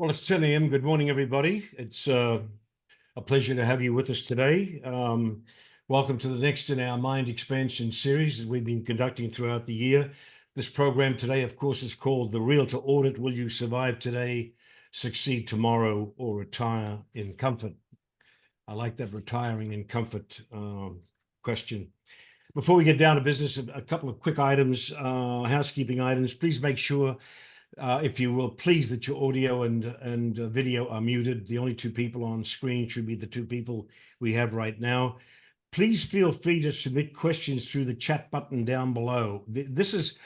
Well, it's 10 a.m. Good morning, everybody. It's a pleasure to have you with us today. Welcome to the next in our Mind Expansion series that we've been conducting throughout the year. This program today, of course, is called the Realtor Audit. Will you survive today, succeed tomorrow, or retire in comfort? I like that retiring in comfort question. Before we get down to business, a couple of quick items, housekeeping items. Please make sure if you will, please, that your audio and video are muted. The only two people on screen should be the two people we have right now. Please feel free to submit questions through the chat button down below. This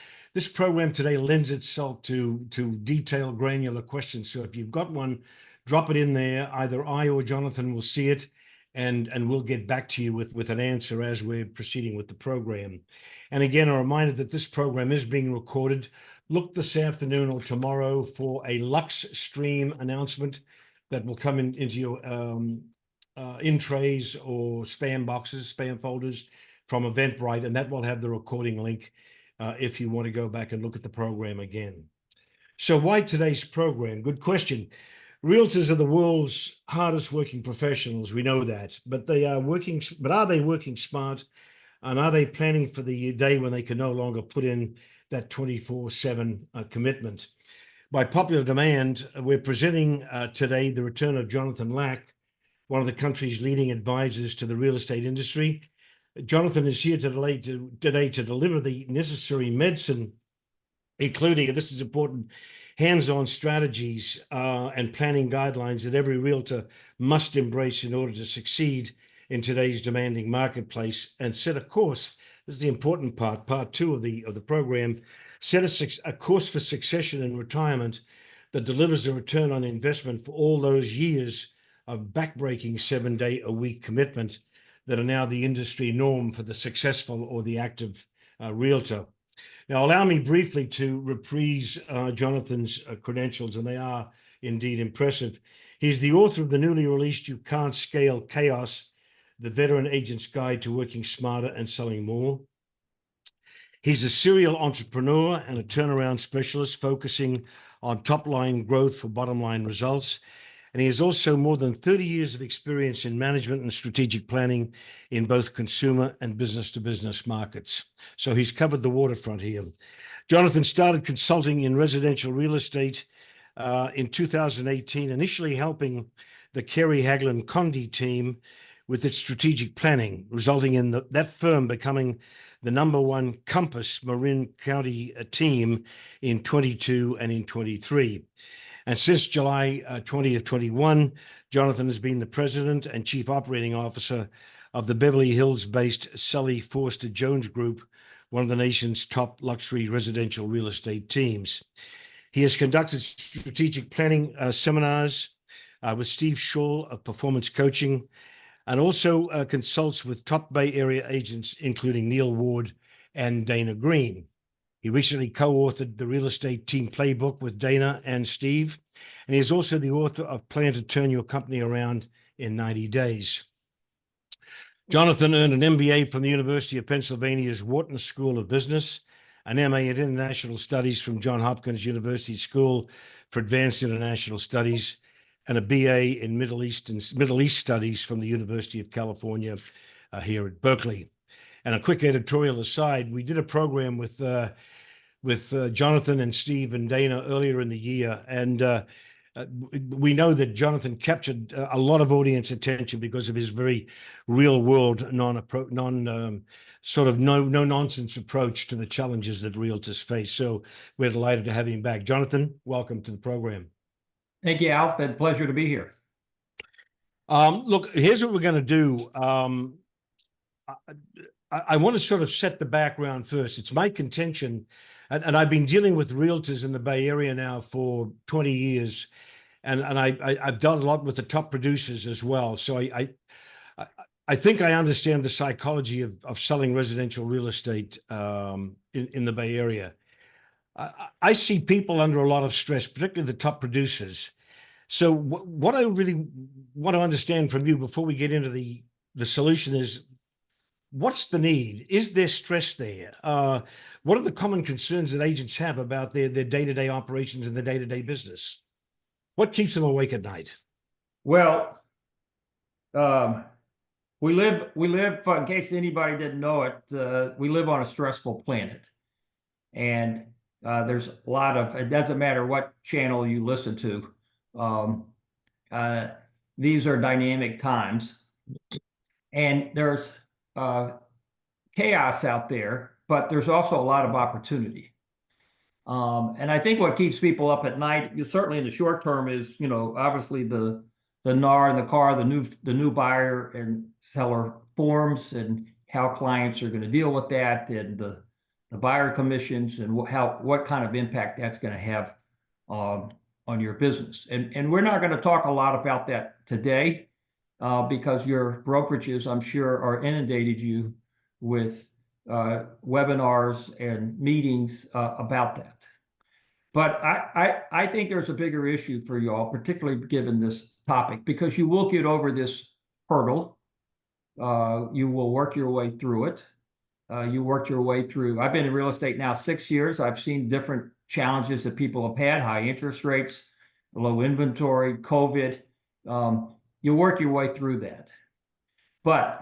program today lends itself to detailed, granular questions. So if you've got one, drop it in there. Either I or Jonathan will see it, and we'll get back to you with an answer as we're proceeding with the program. And again, a reminder that this program is being recorded. Look this afternoon or tomorrow for a LuxeStream announcement that will come into your in trays or spam boxes, spam folders from Eventbrite, and that will have the recording link if you want to go back and look at the program again. So why today's program? Good question. Realtors are the world's hardest working professionals. We know that, but are they working smart? And are they planning for the day when they can no longer put in that 24/7 commitment? By popular demand, we're presenting today the return of Jonathan Lack, one of the country's leading advisors to the real estate industry. Jonathan is here today to deliver the necessary medicine, including, and this is important, hands-on strategies and planning guidelines that every realtor must embrace in order to succeed in today's demanding marketplace, and set a course. This is the important part two of the program. Set a course for succession and retirement that delivers a return on investment for all those years of backbreaking 7-day-a-week commitment that are now the industry norm for the successful or the active realtor. Now, allow me briefly to reprise Jonathan's credentials, and they are indeed impressive. He's the author of the newly released You Can't Scale Chaos, the Veteran Agent's Guide to Working Smarter and Selling More. He's a serial entrepreneur and a turnaround specialist focusing on top-line growth for bottom-line results. And he has also more than 30 years of experience in management and strategic planning in both consumer and business-to-business markets. So he's covered the waterfront here. Jonathan started consulting in residential real estate in 2018, initially helping the Kerry Haglund Condi team with its strategic planning, resulting in that firm becoming the #1 Compass Marin County team in 22 and in 23. And since July 2021, Jonathan has been the president and chief operating officer of the Beverly Hills-based Sully Forster Jones Group, one of the nation's top luxury residential real estate teams. He has conducted strategic planning seminars with Steve Shaw of Performance Coaching, and also consults with top Bay Area agents, including Neil Ward and Dana Green. He recently co-authored the Real Estate Team Playbook with Dana and Steve, and he is also the author of Plan to Turn Your Company Around in 90 Days. Jonathan earned an MBA from the University of Pennsylvania's Wharton School of Business, an MA in International Studies from Johns Hopkins University School for Advanced International Studies, and a BA in Middle East Studies from the University of California here at Berkeley. And a quick editorial aside, we did a program with Jonathan and Steve and Dana earlier in the year, and we know that Jonathan captured a lot of audience attention because of his very real-world, no-nonsense approach to the challenges that realtors face. So we're delighted to have him back. Jonathan, welcome to the program. Thank you, Alf. It's a pleasure to be here. Look, here's what we're going to do. I want to sort of set the background first. It's my contention, and I've been dealing with realtors in the Bay Area now for 20 years, and I've done a lot with the top producers as well. So I think I understand the psychology of selling residential real estate in the Bay Area. I see people under a lot of stress, particularly the top producers. So what I really want to understand from you before we get into the solution is, what's the need? Is there stress there? What are the common concerns that agents have about their day-to-day operations and their day-to-day business? What keeps them awake at night? Well, we live, in case anybody didn't know it, we live on a stressful planet. And there's a lot of, it doesn't matter what channel you listen to. Um, uh, these are dynamic times. And there's chaos out there, but there's also a lot of opportunity. And I think what keeps people up at night, certainly in the short term, is obviously the NAR in the car, the new buyer and seller forms, and how clients are going to deal with that, and the buyer commissions, and what kind of impact that's going to have on your business. And we're not going to talk a lot about that today because your brokerages, I'm sure, are inundated you with webinars and meetings about that. But I think there's a bigger issue for y'all, particularly given this topic, because you will get over this hurdle. You will work your way through it. You worked your way through. I've been in real estate now 6 years. I've seen different challenges that people have had: high interest rates, low inventory, COVID. You work your way through that. But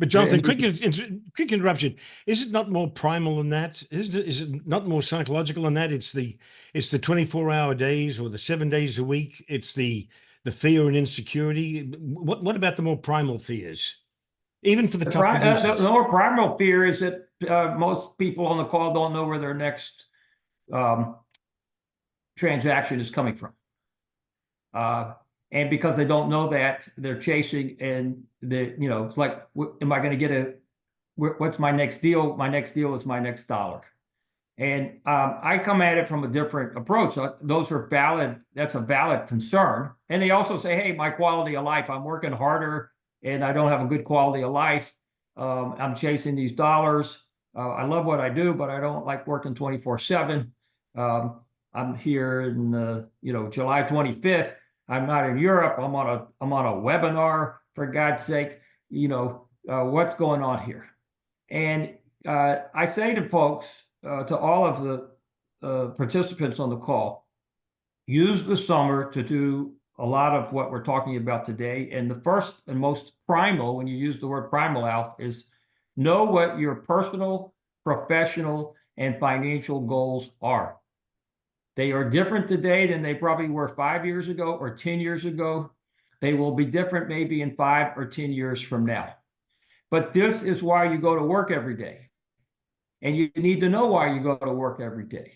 Jonathan, quick interruption. Is it not more primal than that? Is it not more psychological than that? It's the 24-hour days or the 7 days a week. It's the fear and insecurity. What about the more primal fears? Even for the top producers. The more primal fear is that most people on the call don't know where their next transaction is coming from. And because they don't know that, they're chasing, and it's like, am I going to get what's my next deal? My next deal is my next dollar. And I come at it from a different approach. Those are valid. That's a valid concern. And they also say, hey, my quality of life, I'm working harder and I don't have a good quality of life. I'm chasing these dollars. I love what I do, but I don't like working 24/7. I'm here in July 25th. I'm not in Europe. I'm on a webinar, for God's sake. What's going on here? And I say to folks, to all of the participants on the call, use the summer to do a lot of what we're talking about today. And the first and most primal, when you use the word primal, Alf, is know what your personal, professional, and financial goals are. They are different today than they probably were 5 years ago or 10 years ago. They will be different maybe in 5 or 10 years from now. But this is why you go to work every day. And you need to know why you go to work every day.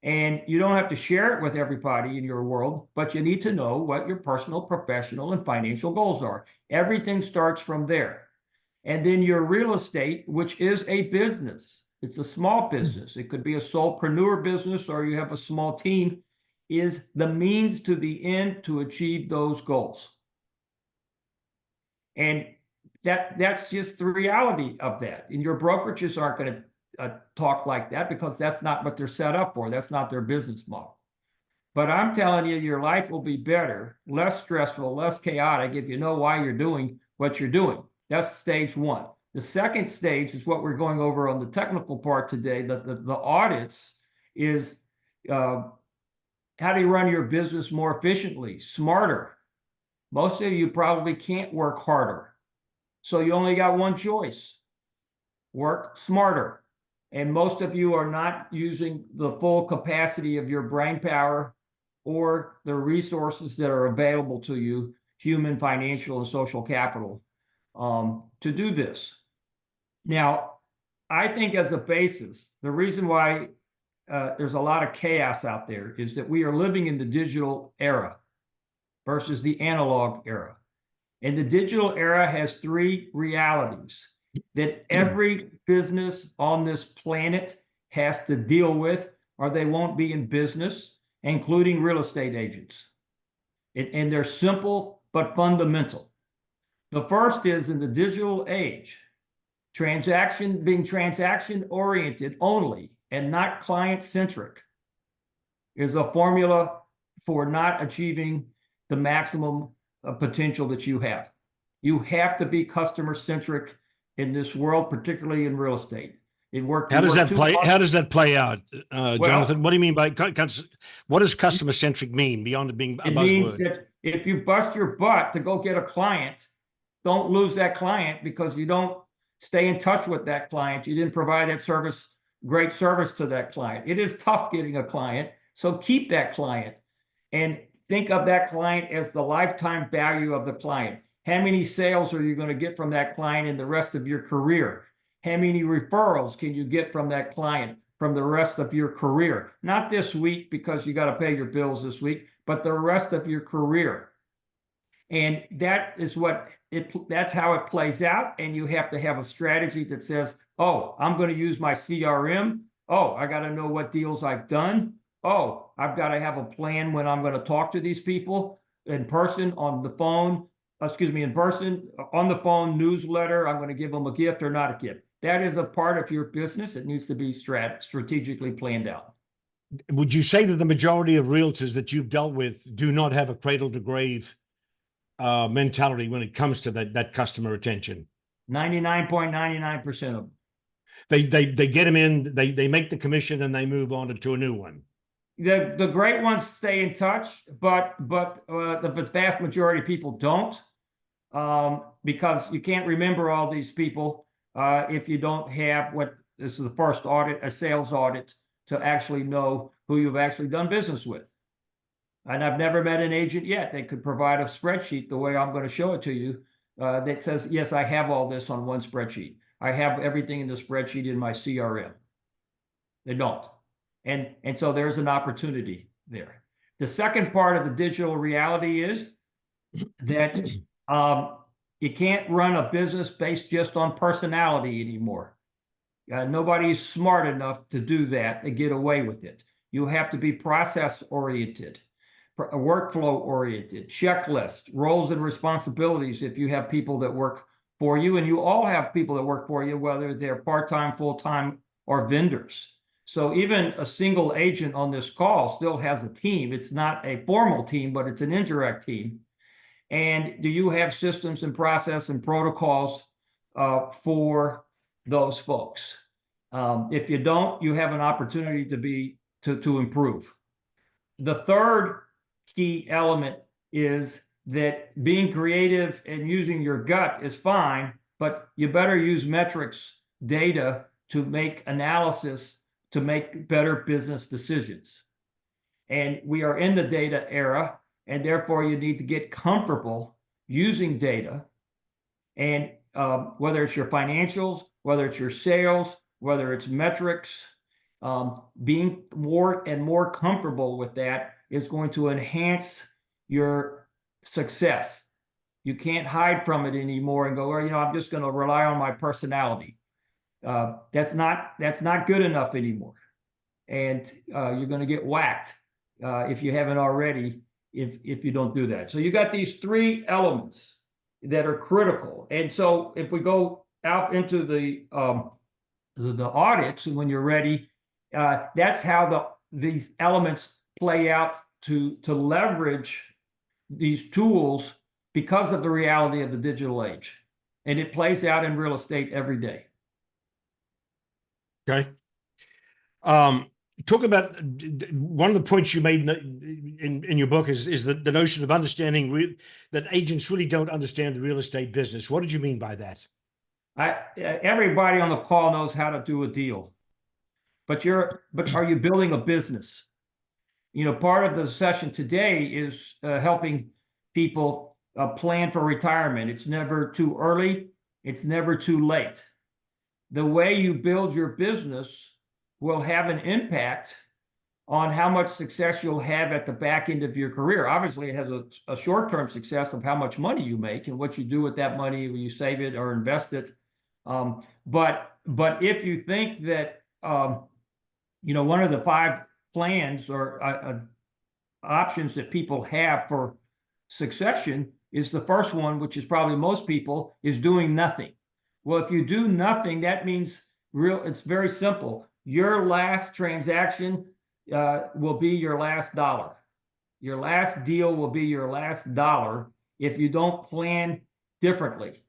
And you don't have to share it with everybody in your world, but you need to know what your personal, professional, and financial goals are. Everything starts from there. And then your real estate, which is a business, it's a small business. It could be a solopreneur business, or you have a small team, is the means to the end to achieve those goals. And that's just the reality of that. And your brokerages aren't going to talk like that, because that's not what they're set up for. That's not their business model. But I'm telling you, your life will be better, less stressful, less chaotic if you know why you're doing what you're doing. That's stage one. The second stage is what we're going over on the technical part today. The audits is how do you run your business more efficiently, smarter? Most of you probably can't work harder. So you only got one choice: work smarter. And most of you are not using the full capacity of your brain power or the resources that are available to you, human, financial, and social capital, to do this. Now, I think as a basis, the reason why there's a lot of chaos out there is that we are living in the digital era versus the analog era. And the digital era has 3 realities that every business on this planet has to deal with, or they won't be in business, including real estate agents. And they're simple but fundamental. The first is, in the digital age, being transaction oriented only and not client centric is a formula for not achieving the maximum potential that you have. You have to be customer centric in this world, particularly in real estate. It worked. How You does work that too play? hard. How does that play out, Well, Jonathan? What do you mean by what does customer centric mean beyond it being a it means buzzword? that if you bust your butt to go get a client, don't lose that client because you don't stay in touch with that client. You didn't provide that service, great service to that client. It is tough getting a client, so keep that client and think of that client as the lifetime value of the client. How many sales are you going to get from that client in the rest of your career? How many referrals can you get from that client from the rest of your career? Not this week because you got to pay your bills this week, but the rest of your career. And that is that's how it plays out. And you have to have a strategy that says, oh, I'm going to use my CRM. Oh, I got to know what deals I've done. Oh, I've got to have a plan when I'm going to talk to these people in person, on the phone, in person, on the phone, newsletter. I'm going to give them a gift or not a gift. That is a part of your business. It needs to be strategically planned out. Would you say that the majority of realtors that you've dealt with do not have a cradle to grave mentality when it comes to that customer retention? 99.99% of them. They get them in, they make the commission, and they move on to a new one. The great ones stay in touch, but the vast majority of people don't, because you can't remember all these people if you don't have this is the first audit, a sales audit, to actually know who you've actually done business with. And I've never met an agent yet that could provide a spreadsheet the way I'm going to show it to you that says, yes, I have all this on one spreadsheet. I have everything in the spreadsheet in my CRM. They don't. And so there's an opportunity there. The second part of the digital reality is that you can't run a business based just on personality anymore. Nobody's smart enough to do that and get away with it. You have to be process oriented, workflow oriented, checklist, roles and responsibilities. If you have people that work for you, and you all have people that work for you, whether they're part-time, full-time, or vendors. So even a single agent on this call still has a team. It's not a formal team, but it's an indirect team. And do you have systems and process and protocols for those folks? If you don't, you have an opportunity to improve. The third key element is that being creative and using your gut is fine, but you better use metrics, data to make analysis, to make better business decisions. And we are in the data era, and therefore you need to get comfortable using data. And whether it's your financials, whether it's your sales, whether it's metrics, being more and more comfortable with that is going to enhance your success. You can't hide from it anymore and go, well, I'm just going to rely on my personality. That's not good enough anymore. And you're going to get whacked if you haven't already, if you don't do that. So you got these three elements that are critical. And so if we go out into the audits, and when you're ready, that's how these elements play out to leverage these tools because of the reality of the digital age. And it plays out in real estate every day. Okay. Talk about one of the points you made in your book is the notion of understanding that agents really don't understand the real estate business. What did you mean by that? Everybody on the call knows how to do a deal, but are you building a business? Part of the session today is helping people plan for retirement. It's never too early. It's never too late. The way you build your business will have an impact on how much success you'll have at the back end of your career. Obviously, it has a short-term success of how much money you make and what you do with that money when you save it or invest it. But if you think that one of the 5 plans or options that people have for succession is the first one, which is probably most people, is doing nothing. Well, if you do nothing, that means it's very simple. Your last transaction will be your last dollar. Your last deal will be your last dollar if you don't plan differently.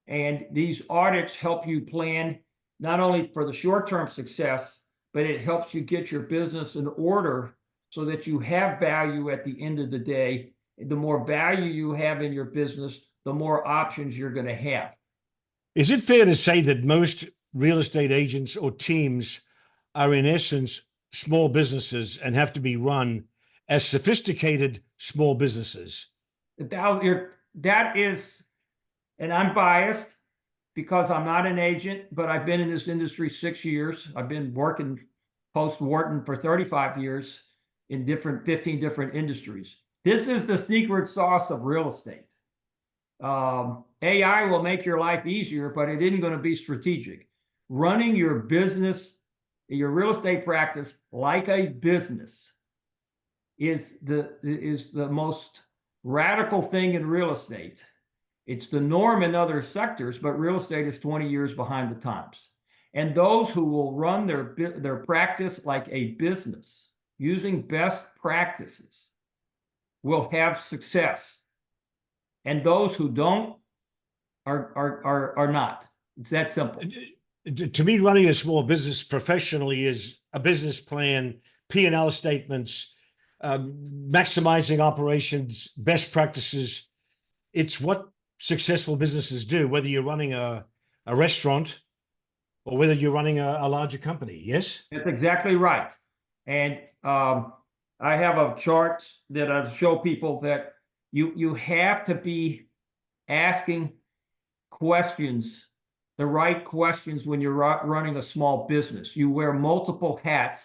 And these audits help you plan not only for the short-term success, but it helps you get your business in order so that you have value at the end of the day. The more value you have in your business, the more options you're going to have. Is it fair to say that most real estate agents or teams are in essence small businesses and have to be run as sophisticated small businesses? That is, and I'm biased because I'm not an agent, but I've been in this industry 6 years. I've been working post-Wharton for 35 years in 15 different industries. This is the secret sauce of real estate. AI will make your life easier, but it isn't going to be strategic. Running your business, your real estate practice like a business is the most radical thing in real estate. It's the norm in other sectors, but real estate is 20 years behind the times. And those who will run their practice like a business using best practices will have success. And those who don't are not. It's that simple. To me, running a small business professionally is a business plan, P&L statements, maximizing operations, best practices. It's what successful businesses do, whether you're running a restaurant or whether you're running a larger company. Yes? That's exactly right. And I have a chart that I show people that you have to be asking questions, the right questions when you're running a small business. You wear multiple hats,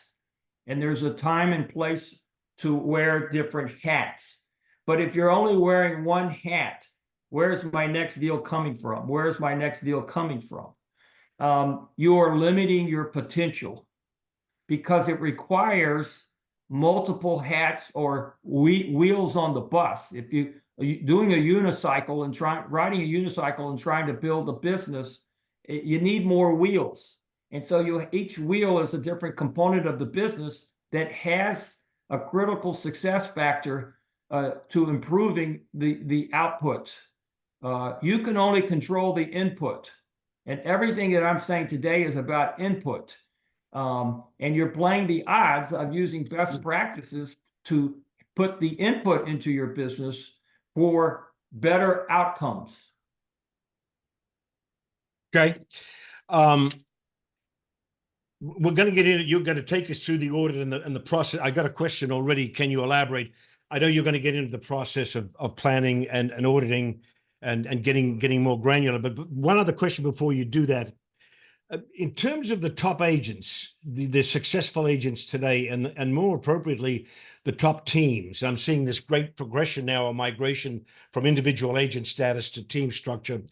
and there's a time and place to wear different hats. But if you're only wearing one hat, where's my next deal coming from? Where's my next deal coming from? You are limiting your potential because it requires multiple hats or wheels on the bus. If you doing a unicycle and riding a unicycle and trying to build a business, you need more wheels. And so each wheel is a different component of the business that has a critical success factor to improving the output. You can only control the input. And everything that I'm saying today is about input. And you're playing the odds of using best practices to put the input into your business for better outcomes. Okay. We're going to get in. You're going to take us through the audit and the process. I got a question already. Can you elaborate? I know you're going to get into the process of planning and auditing and getting more granular. But one other question before you do that. In terms of the top agents, the successful agents today, and more appropriately, the top teams, I'm seeing this great progression now, a migration from individual agent status to team structure.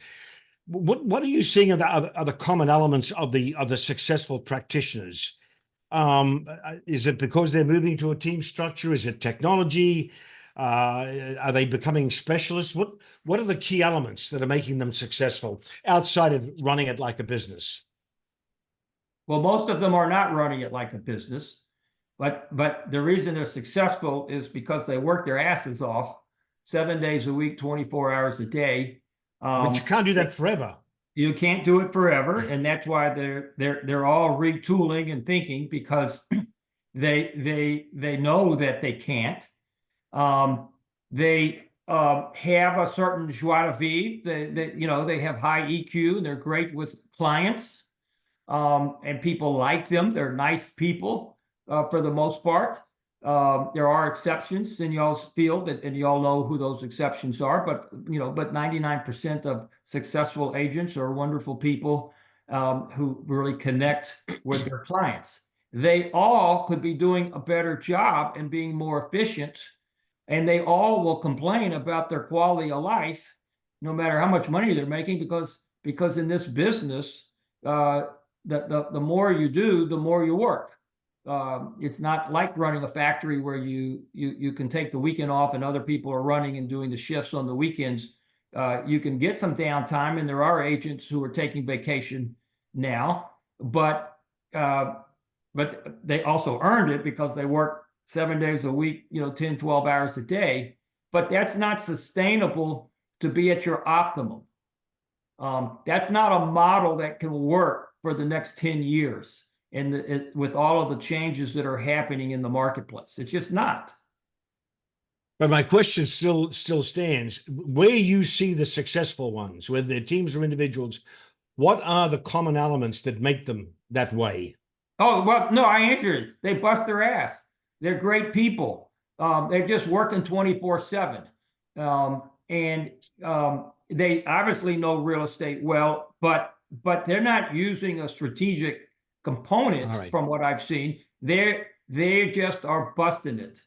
What are you seeing are the common elements of the successful practitioners? Is it because they're moving to a team structure? Is it technology? Are they becoming specialists? What are the key elements that are making them successful outside of running it like a business? Well, most of them are not running it like a business, but the reason they're successful is because they work their asses off 7 days a week, 24 hours a day. But you can't do that forever. You can't do it forever, and that's why they're all retooling and thinking, because they know that they can't. They have a certain joie de vivre. They have high EQ and they're great with clients. And people like them. They're nice people for the most part. There are exceptions in y'all's field, and y'all know who those exceptions are. But 99% of successful agents are wonderful people who really connect with their clients. They all could be doing a better job and being more efficient, and they all will complain about their quality of life, no matter how much money they're making, because in this business, the more you do, the more you work. It's not like running a factory where you can take the weekend off and other people are running and doing the shifts on the weekends. You can get some downtime, and there are agents who are taking vacation now, but they also earned it because they work 7 days a week, 10, 12 hours a day. But that's not sustainable to be at your optimum. That's not a model that can work for the next 10 years and with all of the changes that are happening in the marketplace. It's just not. But my question still stands. Where you see the successful ones, whether they're teams or individuals, what are the common elements that make them that way? Oh, well, no, I answered it. They bust their ass. They're great people. They're just working 24/7. And they obviously know real estate well, but they're not using a strategic component All right. from what I've seen. They just are busting it.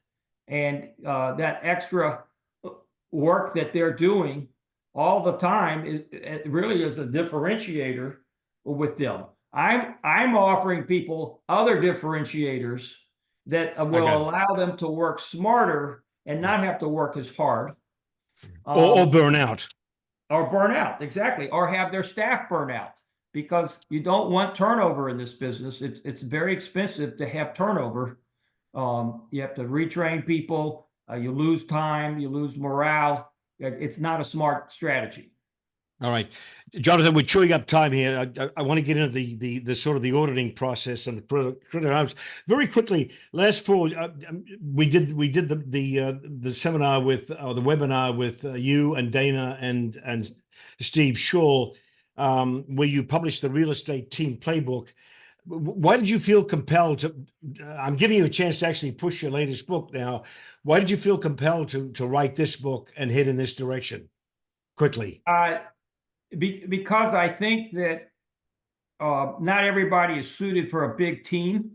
And that extra work that they're doing all the time it really is a differentiator with them. I'm offering people other differentiators that I will got it. allow them to work smarter and not have to work as hard. Or burn out. Or burn out, exactly, or have their staff burn out, because you don't want turnover in this business. It's very expensive to have turnover. You have to retrain people. You lose time, you lose morale. It's not a smart strategy. All right, Jonathan, we're chewing up time here. I want to get into the sort of the auditing process and the critical items very quickly. Last fall, we did the seminar with or the webinar with you and Dana and Steve Shaw, where you published the real estate team playbook. Why did you feel compelled to? I'm giving you a chance to actually push your latest book now. Why did you feel compelled to write this book and head in this direction quickly? Because I think that not everybody is suited for a big team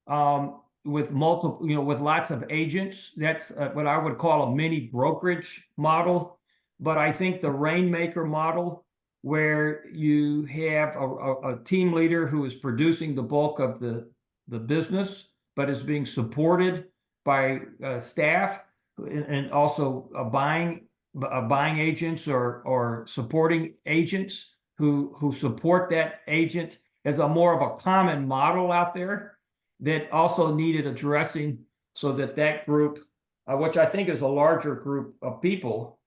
with multiple, with lots of agents. That's what I would call a mini brokerage model. But I think the Rainmaker model, where you have a team leader who is producing the bulk of the business, but is being supported by staff and also buying agents or supporting agents who support that agent, as a more of a common model out there that also needed addressing, so that group, which I think is a larger group of people,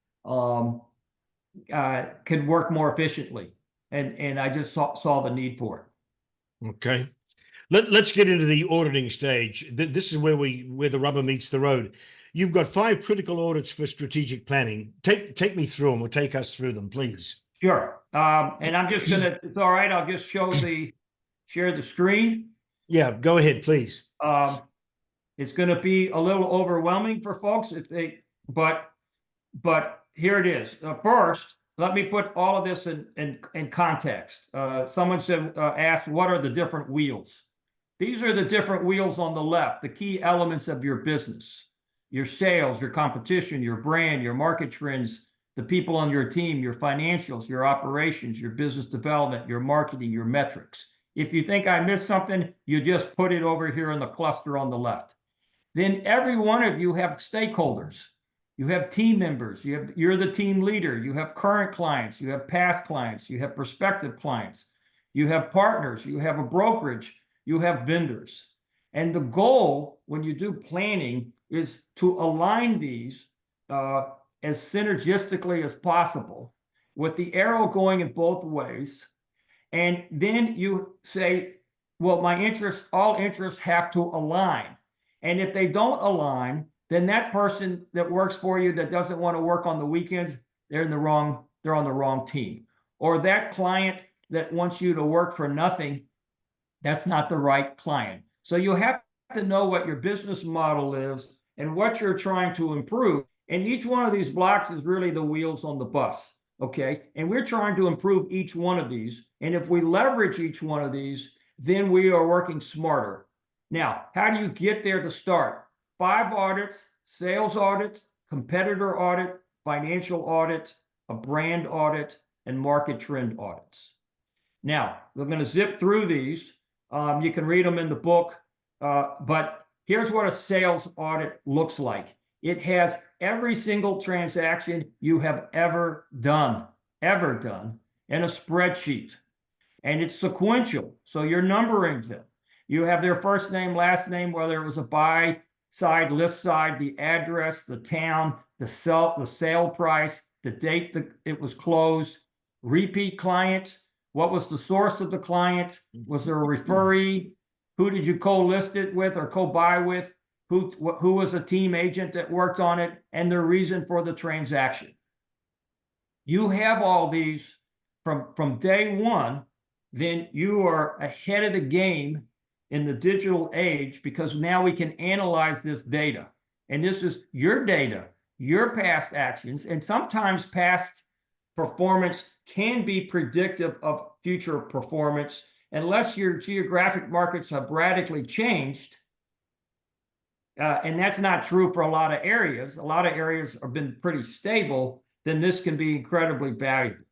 could work more efficiently. And I just saw the need for it. Okay. Let's get into the auditing stage. This is where the rubber meets the road. You've got 5 critical audits for strategic planning. Take me through them, or take us through them, please. Sure. And I'm just gonna, it's all right, I'll just share the screen. Yeah, go ahead, please. It's gonna be a little overwhelming for folks but here it is. First, let me put all of this in context. Someone asked, what are the different wheels? These are the different wheels on the left, the key elements of your business: your sales, your competition, your brand, your market trends, the people on your team, your financials, your operations, your business development, your marketing, your metrics. If you think I missed something, you just put it over here in the cluster on the left. Then every one of you have stakeholders. You have team members. You're the team leader. You have current clients. You have past clients. You have prospective clients. You have partners. You have a brokerage. You have vendors. And the goal when you do planning is to align these as synergistically as possible, with the arrow going in both ways. And then you say, well, all interests have to align. And if they don't align, then that person that works for you that doesn't want to work on the weekends, they're on the wrong team. Or that client that wants you to work for nothing, that's not the right client. So you have to know what your business model is and what you're trying to improve. And each one of these blocks is really the wheels on the bus. Okay. And we're trying to improve each one of these. And if we leverage each one of these, then we are working smarter. Now, how do you get there to start? 5 audits: sales audit, competitor audit, financial audit, a brand audit, and market trend audits. Now, we're going to zip through these. You can read them in the book, but here's what a sales audit looks like. It has every single transaction you have ever done in a spreadsheet. And it's sequential, so you're numbering them. You have their first name, last name, whether it was a buy side, list side, the address, the town, the sale price, the date that it was closed, repeat client? What was the source of the client? Was there a referee? Who did you co-list it with or co-buy with? Who was a team agent that worked on it, and their reason for the transaction? You have all these from day one, then you are ahead of the game in the digital age, because now we can analyze this data. And this is your data, your past actions, and sometimes past performance can be predictive of future performance unless your geographic markets have radically changed. And that's not true for a lot of areas. A lot of areas have been pretty stable. Then this can be incredibly valuable.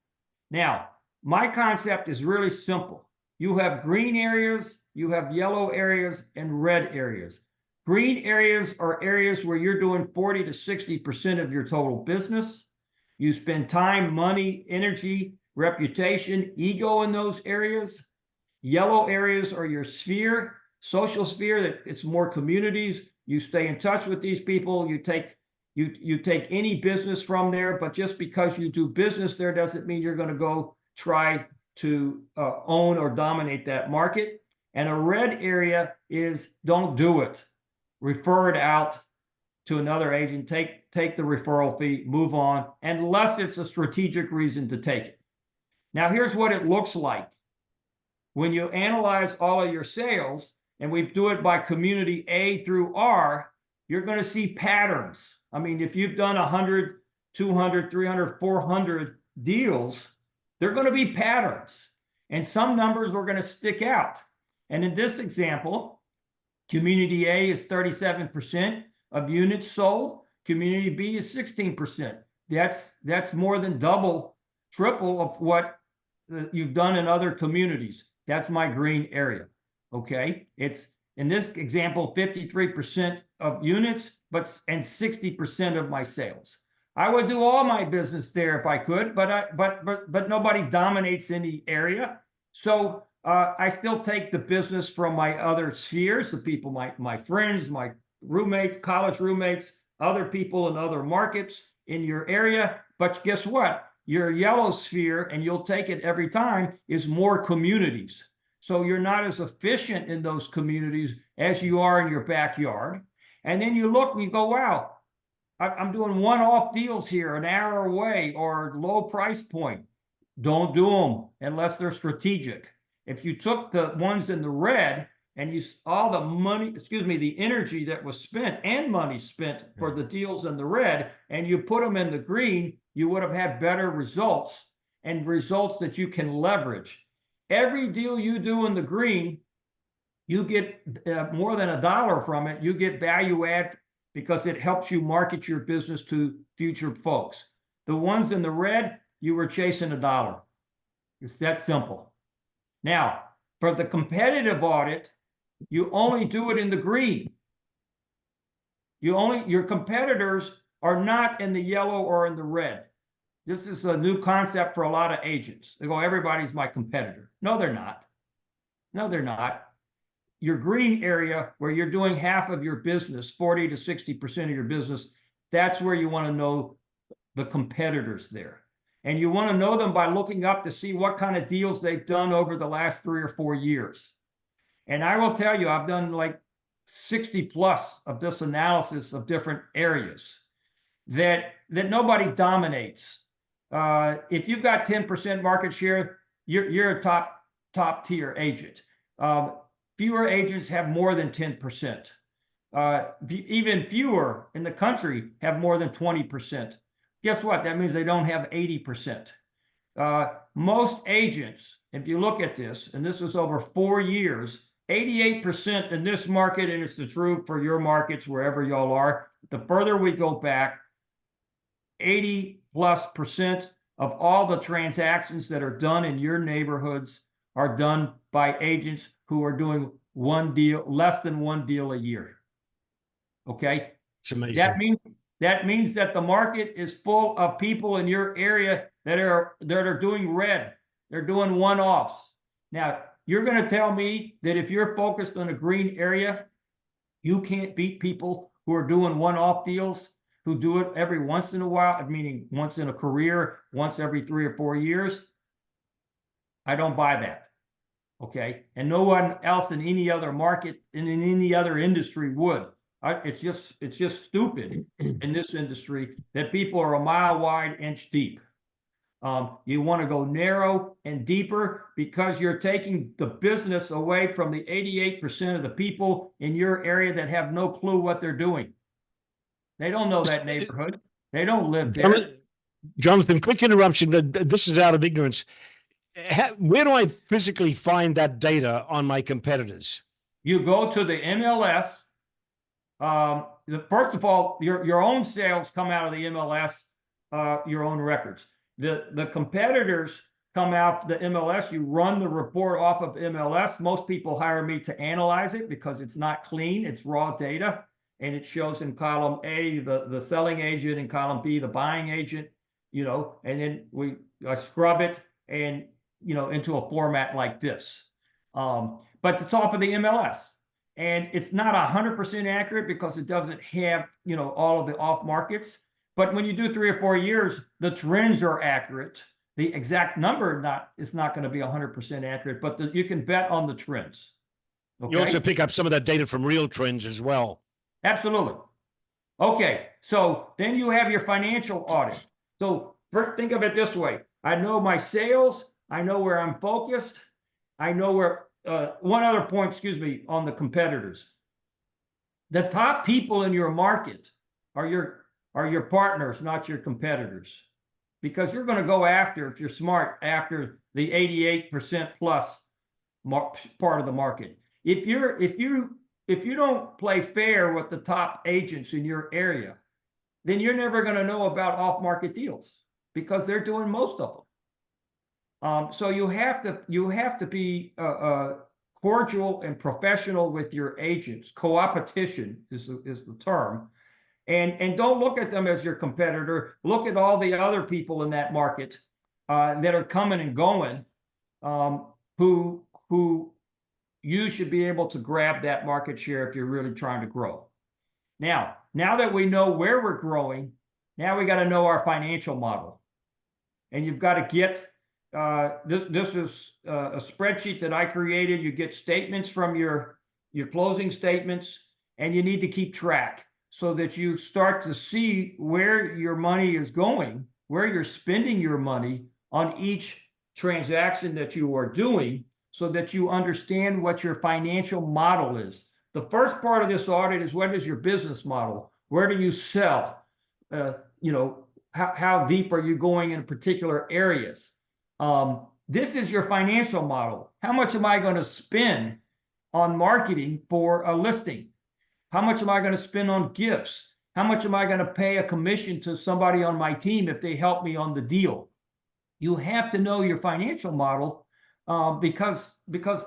Now, my concept is really simple. You have green areas, you have yellow areas, and red areas. Green areas are areas where you're doing 40 to 60% of your total business. You spend time, money, energy, reputation, ego in those areas. Yellow areas are your sphere, social sphere, that it's more communities. You stay in touch with these people. You take any business from there, but just because you do business there doesn't mean you're going to go try to own or dominate that market. And a red area is don't do it. Refer it out to another agent. Take the referral fee, move on, unless it's a strategic reason to take it. Now, here's what it looks like. When you analyze all of your sales, and we do it by community A through R, you're going to see patterns. I mean, if you've done 100, 200, 300, 400 deals, they're going to be patterns. And some numbers are going to stick out. And in this example, community A is 37% of units sold. Community B is 16%. That's more than double, triple of what you've done in other communities. That's my green area. Okay, it's in this example 53% of units, and 60% of my sales. I would do all my business there if I could, but nobody dominates any area. So I still take the business from my other spheres, the people, my friends, my roommates, college roommates, other people in other markets in your area. But guess what? Your yellow sphere, and you'll take it every time, is more communities. So you're not as efficient in those communities as you are in your backyard. And then you look and you go, wow, I'm doing one-off deals here, an hour away, or low price point. Don't do them unless they're strategic. If you took the ones in the red and all the money, the energy that was spent and money spent for the deals in the red, and you put them in the green, you would have had better results, and results that you can leverage. Every deal you do in the green, you get more than $1 from it. You get value add because it helps you market your business to future folks. The ones in the red, you were chasing $1. It's that simple. Now, for the competitive audit, you only do it in the green. Your competitors are not in the yellow or in the red. This is a new concept for a lot of agents. They go, everybody's my competitor. No, they're not. No, they're not. Your green area, where you're doing half of your business, 40 to 60% of your business, that's where you want to know the competitors there. And you want to know them by looking up to see what kind of deals they've done over the last 3 or 4 years. And I will tell you, I've done like 60 plus of this analysis of different areas that nobody dominates. If you've got 10% market share, you're a top tier agent. Fewer agents have more than 10%. Even fewer in the country have more than 20%. Guess what? That means they don't have 80%. Most agents, if you look at this, and this is over 4 years, 88% in this market, and it's the truth for your markets wherever y'all are. The further we go back, 80+% of all the transactions that are done in your neighborhoods are done by agents who are doing less than one deal a year. Okay, it's amazing. That means that the market is full of people in your area that are doing red. They're doing one-offs. Now, you're going to tell me that if you're focused on a green area, you can't beat people who are doing one-off deals, who do it every once in a while, meaning once in a career, once every 3 or 4 years. I don't buy that. Okay. And no one else in any other market and in any other industry would. It's just stupid in this industry that people are a mile wide, inch deep. You want to go narrow and deeper because you're taking the business away from the 88% of the people in your area that have no clue what they're doing. They don't know that neighborhood. They don't live there. Jonathan, quick interruption. This is out of ignorance. Where do I physically find that data on my competitors? You go to the MLS. First of all, your own sales come out of the MLS, your own records. The competitors come out the MLS. You run the report off of MLS. Most people hire me to analyze it because it's not clean. It's raw data, and it shows in column A the selling agent, and column B the buying agent. And then I scrub it and into a format like this. But it's off of the MLS. And it's not 100% accurate because it doesn't have, all of the off markets. But when you do 3 or 4 years, the trends are accurate. The exact number is not going to be 100% accurate, but you can bet on the trends. Okay? You also pick up some of that data from Real Trends as well. Absolutely. Okay, so then you have your financial audit. So think of it this way. I know my sales. I know where I'm focused. I know where one other point, excuse me, on the competitors. The top people in your market are your partners, not your competitors, because you're going to go after, if you're smart, after the 88% plus part of the market. If you don't play fair with the top agents in your area, then you're never going to know about off-market deals because they're doing most of them. So you have to be cordial and professional with your agents. Co-opetition is the term, and don't look at them as your competitor. Look at all the other people in that market that are coming and going, who you should be able to grab that market share if you're really trying to grow. Now that we know where we're growing, now we got to know our financial model, and you've got to get. This is a spreadsheet that I created. You get statements from your closing statements, and you need to keep track so that you start to see where your money is going, where you're spending your money on each transaction that you are doing, so that you understand what your financial model is. The first part of this audit is, what is your business model? Where do you sell? How deep are you going in particular areas? This is your financial model. How much am I going to spend on marketing for a listing? How much am I going to spend on gifts? How much am I going to pay a commission to somebody on my team if they help me on the deal? You have to know your financial model because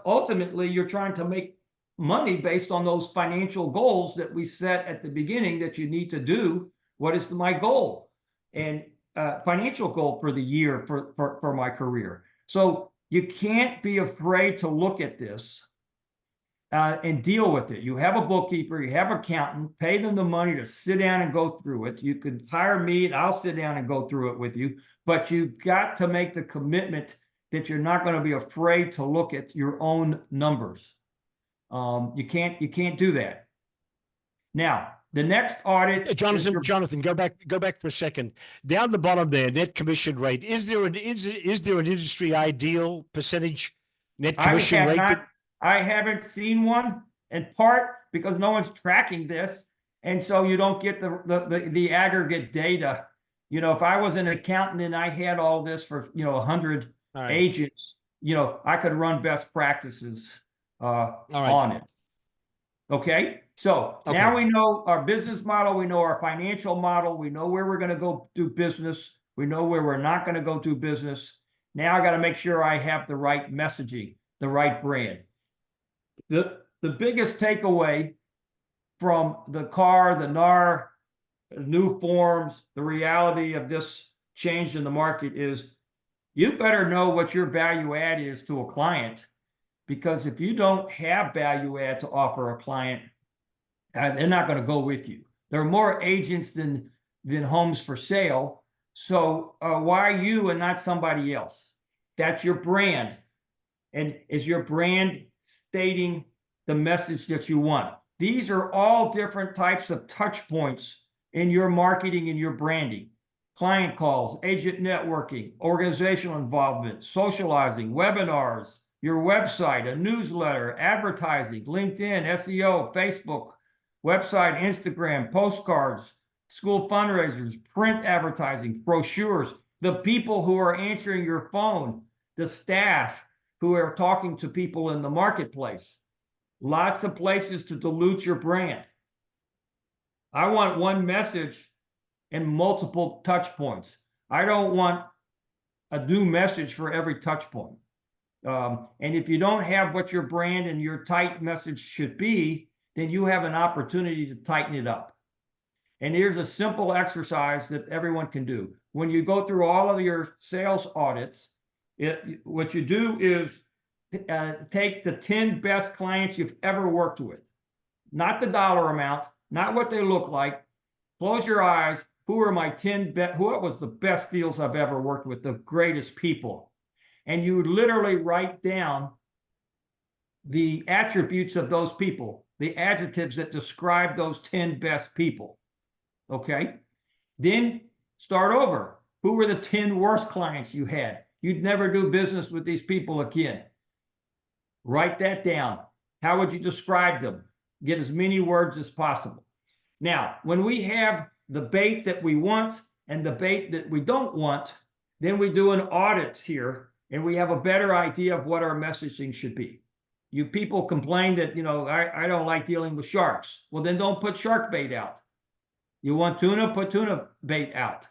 ultimately you're trying to make money based on those financial goals that we set at the beginning that you need to do. What is my goal? And financial goal for the year for my career. So you can't be afraid to look at this and deal with it. You have a bookkeeper, you have an accountant, pay them the money to sit down and go through it. You could hire me and I'll sit down and go through it with you, but you've got to make the commitment that you're not going to be afraid to look at your own numbers. You can't do that. Now, the next audit, Jonathan, go back for a second. Down the bottom there, net commission rate. Is there an industry ideal percentage net commission rate? I haven't seen one, in part because no one's tracking this, and so you don't get the aggregate data. If I was an accountant and I had all this for 100 agents, I could run best practices on it. Okay. So now we know our business model, we know our financial model, we know where we're going to go do business, we know where we're not going to go do business. Now I got to make sure I have the right messaging, the right brand. The biggest takeaway from the CAR, the NAR, new forms, the reality of this change in the market is you better know what your value add is to a client, because if you don't have value add to offer a client, they're not going to go with you. There are more agents than homes for sale. So why you and not somebody else? That's your brand. And is your brand stating the message that you want? These are all different types of touch points in your marketing and your branding. Client calls, agent networking, organizational involvement, socializing, webinars, your website, a newsletter, advertising, LinkedIn, SEO, Facebook, website, Instagram, postcards, school fundraisers, print advertising, brochures, the people who are answering your phone, the staff who are talking to people in the marketplace. Lots of places to dilute your brand. I want one message and multiple touch points. I don't want a new message for every touch point. And if you don't have what your brand and your tight message should be, then you have an opportunity to tighten it up. And here's a simple exercise that everyone can do. When you go through all of your sales audits, what you do is take the 10 best clients you've ever worked with. Not the dollar amount, not what they look like. Close your eyes. Who are my 10 best? What was the best deals I've ever worked with? The greatest people. And you literally write down the attributes of those people, the adjectives that describe those 10 best people. Okay? Then start over. Who were the 10 worst clients you had? You'd never do business with these people again. Write that down. How would you describe them? Get as many words as possible. Now, when we have the bait that we want and the bait that we don't want, then we do an audit here and we have a better idea of what our messaging should be. You people complain that, I don't like dealing with sharks. Well, then don't put shark bait out. You want tuna, put tuna bait out.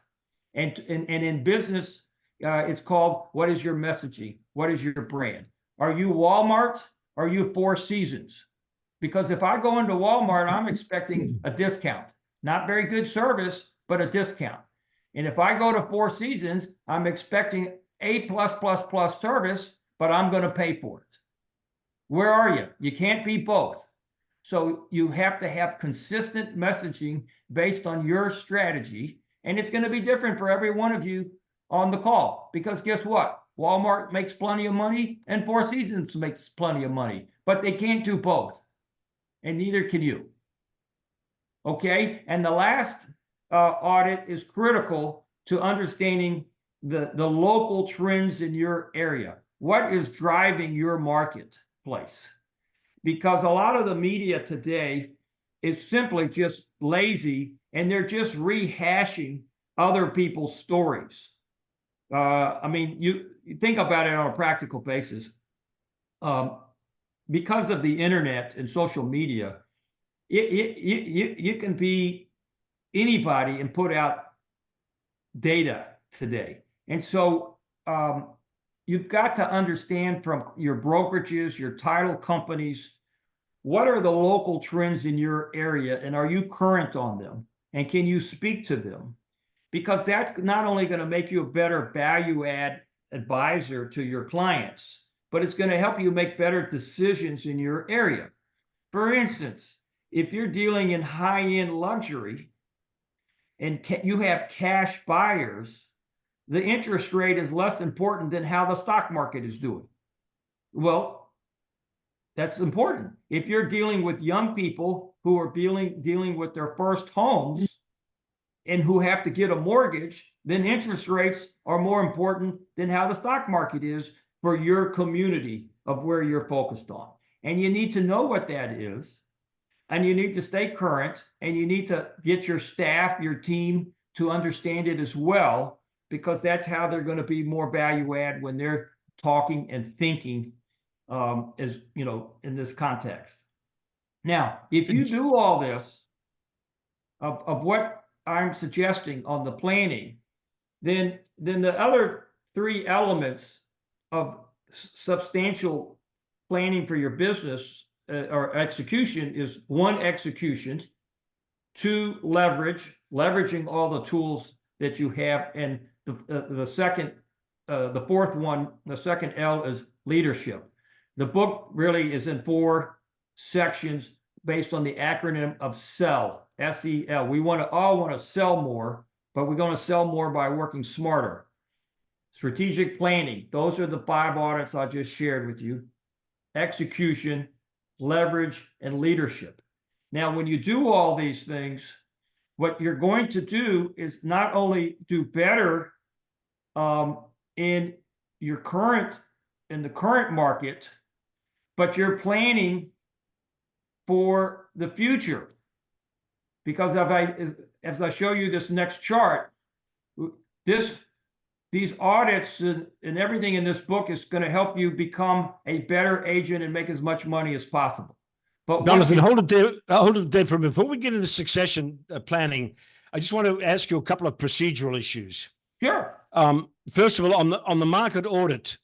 And in business, it's called, what is your messaging? What is your brand? Are you Walmart? Are you Four Seasons? Because if I go into Walmart, I'm expecting a discount. Not very good service, but a discount. And if I go to Four Seasons, I'm expecting A+++ service, but I'm going to pay for it. Where are you? You can't be both. So you have to have consistent messaging based on your strategy. And it's going to be different for every one of you on the call. Because guess what? Walmart makes plenty of money and Four Seasons makes plenty of money. But they can't do both. And neither can you. Okay? And the last audit is critical to understanding the local trends in your area. What is driving your marketplace? Because a lot of the media today is simply just lazy and they're just rehashing other people's stories. You think about it on a practical basis. Because of the internet and social media, you can be anybody and put out data today. And so you've got to understand from your brokerages, your title companies, what are the local trends in your area and are you current on them? And can you speak to them? Because that's not only going to make you a better value add advisor to your clients, but it's going to help you make better decisions in your area. For instance, if you're dealing in high-end luxury and you have cash buyers, the interest rate is less important than how the stock market is doing. Well, that's important. If you're dealing with young people who are dealing with their first homes and who have to get a mortgage, then interest rates are more important than how the stock market is for your community of where you're focused on. And you need to know what that is. And you need to stay current and you need to get your staff, your team to understand it as well, because that's how they're going to be more value add when they're talking and thinking in this context. Now, if you do all this of what I'm suggesting on the planning, then the other three elements of substantial planning for your business or execution is: one, execution; two, leveraging all the tools that you have, and the fourth one, the second L, is leadership. The book really is in 4 sections based on the acronym of SEL, S-E-L. We all want to sell more, but we're going to sell more by working smarter. strategic planning. Those are the 5 audits I just shared with you. Execution, leverage, and leadership. Now, when you do all these things, what you're going to do is not only do better in the current market, but you're planning for the future. Because as I show you this next chart, these audits and everything in this book is going to help you become a better agent and make as much money as possible. But Jonathan, hold it there for a minute. Before we get into succession planning, I just want to ask you a couple of procedural issues. Sure. First of all, on the market audit,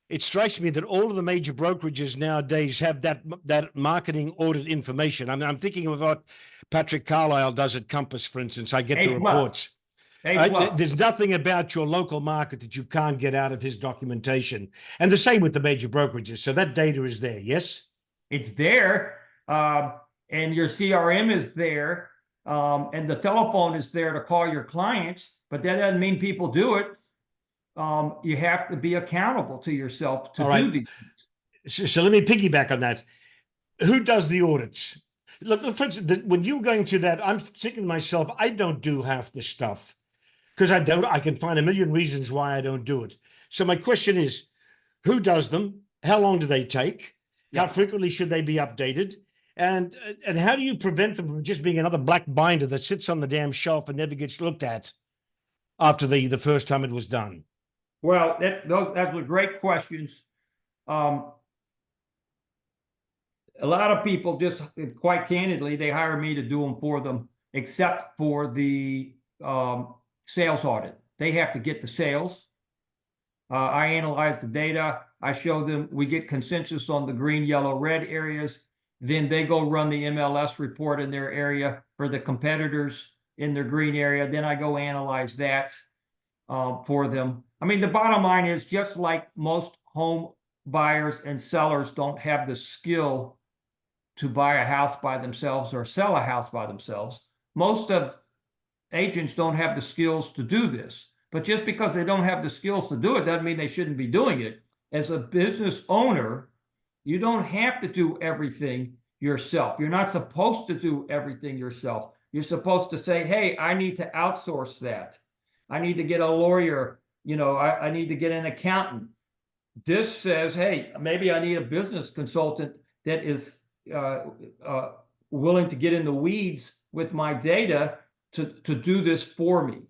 it strikes me that all of the major brokerages nowadays have that marketing audit information. I mean, I'm thinking of what Patrick Carlisle does at Compass, for instance. I get the reports. There's nothing about your local market that you can't get out of his documentation. And the same with the major brokerages. So that data is there, yes? It's there. And your CRM is there. And the telephone is there to call your clients. But that doesn't mean people do it. You have to be accountable to yourself to do these things. So let me piggyback on that. Who does the audits? Look, for instance, when you're going through that, I'm thinking to myself, I don't do half this stuff because I can find a million reasons why I don't do it. So my question is, who does them? How long do they take? How frequently should they be updated? And how do you prevent them from just being another black binder that sits on the damn shelf and never gets looked at after the first time it was done? Well, those are great questions. A lot of people just, quite candidly, they hire me to do them for them, except for the sales audit. They have to get the sales. I analyze the data. I show them, we get consensus on the green, yellow, red areas. Then they go run the MLS report in their area for the competitors in their green area. Then I go analyze that for them. I mean, the bottom line is, just like most home buyers and sellers don't have the skill to buy a house by themselves or sell a house by themselves, most of agents don't have the skills to do this. But just because they don't have the skills to do it doesn't mean they shouldn't be doing it. As a business owner, you don't have to do everything yourself. You're not supposed to do everything yourself. You're supposed to say, hey, I need to outsource that. I need to get a lawyer. I need to get an accountant. This says, hey, maybe I need a business consultant that is willing to get in the weeds with my data to do this for me.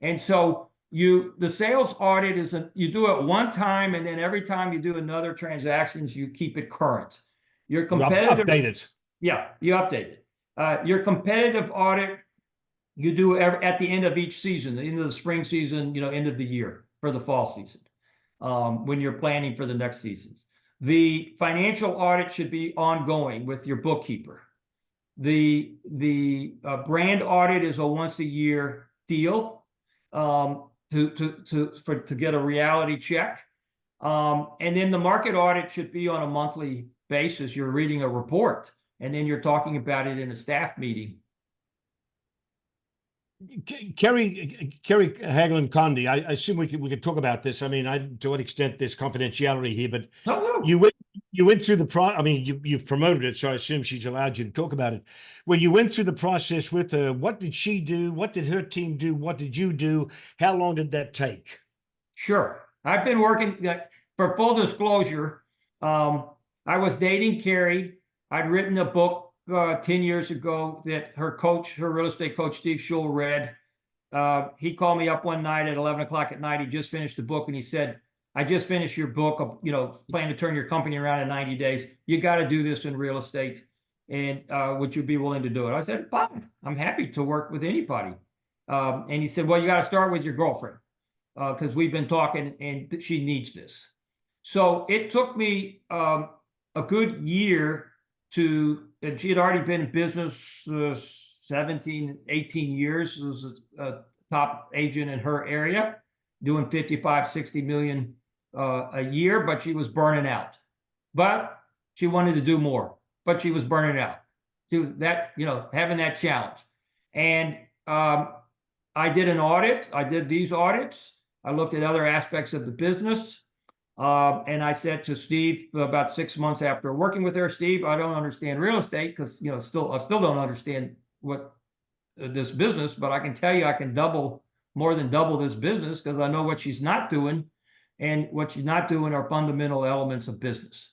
And so the sales audit is you do it one time, and then every time you do another transactions, you keep it current. Your competitive update it. Yeah, you update it. Your competitive audit, you do at the end of each season, the end of the spring season, end of the year for the fall season, when you're planning for the next seasons. The financial audit should be ongoing with your bookkeeper. The brand audit is a once a year deal to get a reality check. And then the market audit should be on a monthly basis. You're reading a report, and then you're talking about it in a staff meeting. Kerry Hagelin Condi, I assume we could talk about this. I mean, to what extent there's confidentiality here, but you went through the I mean, you've promoted it, so I assume she's allowed you to talk about it. When you went through the process with her, what did she do? What did her team do? What did you do? How long did that take? Sure. I've been working, for full disclosure, I was dating Kerry. I'd written a book 10 years ago that her real estate coach, Steve Schul, read. He called me up one night at 11 o'clock at night. He just finished the book, and he said, I just finished your book, plan to turn your company around in 90 days. You got to do this in real estate. And would you be willing to do it? I said, fine. I'm happy to work with anybody. And he said, well, you got to start with your girlfriend, because we've been talking and she needs this. So it took me a good year and she had already been in business 17, 18 years. She was a top agent in her area, doing 55, 60 million a year, but she was burning out. But she wanted to do more, but she was burning out. So that, having that challenge. And I did an audit. I did these audits. I looked at other aspects of the business. And I said to Steve about 6 months after working with her, Steve, I don't understand real estate because, I still don't understand what this business, but I can tell you I can more than double this business because I know what she's not doing, and what she's not doing are fundamental elements of business.